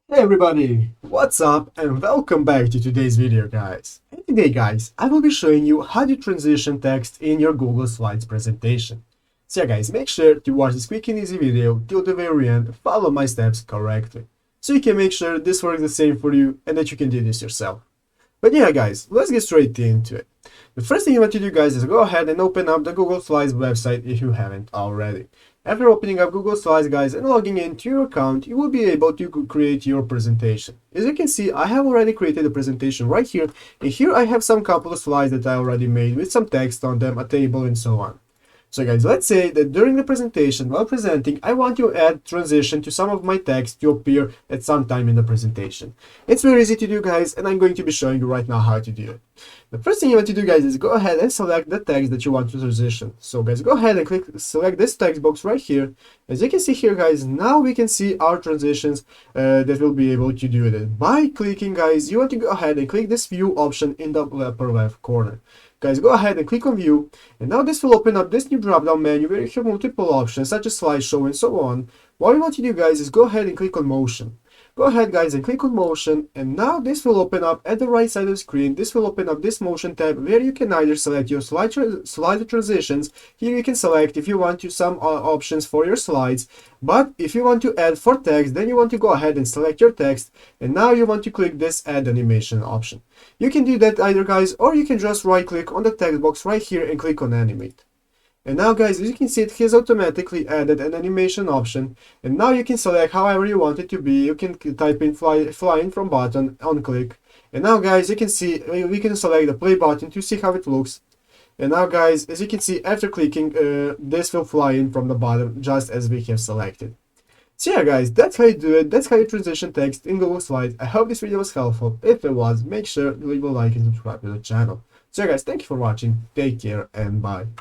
Hey everybody, what's up and welcome back to today's video guys. And today guys, I will be showing you how to transition text in your Google Slides presentation. So yeah guys, make sure to watch this quick and easy video till the very end, follow my steps correctly. So you can make sure this works the same for you and that you can do this yourself. But yeah guys, let's get straight into it. The first thing you want to do guys is go ahead and open up the Google Slides website if you haven't already. After opening up Google Slides guys and logging into your account, you will be able to create your presentation. As you can see, I have already created a presentation right here, and here I have some couple of slides that I already made with some text on them, a table and so on. So guys, let's say that during the presentation, while presenting, I want to add transition to some of my text to appear at some time in the presentation. It's very easy to do guys, and I'm going to be showing you right now how to do it. The first thing you want to do guys is go ahead and select the text that you want to transition. So guys, go ahead and select this text box right here. As you can see here guys, now we can see our transitions that will be able to do it. By clicking guys, you want to go ahead and click this view option in the upper left corner. Guys, go ahead and click on view, and now this will open up this new drop-down menu where you have multiple options such as slideshow and so on. What you want to do guys is go ahead and click on motion. Go ahead guys and click on motion, and now this will open up at the right side of the screen. This will open up this motion tab where you can either select your slide transitions. Here you can select if you want to some options for your slides, but if you want to add for text, then you want to go ahead and select your text, and now you want to click this add animation option. You can do that either guys, or you can just right click on the text box right here and click on animate. And now guys, as you can see, it has automatically added an animation option, and now you can select however you want it to be. You can type in flying from button on click, and now guys, you can see we can select the play button to see how it looks. And now guys, as you can see, after clicking, this will fly in from the bottom just as we have selected. So yeah guys, that's how you do it. That's how you transition text in Google Slides. I hope this video was helpful. If it was, make sure to leave a like and subscribe to the channel. So yeah guys, thank you for watching, take care and bye.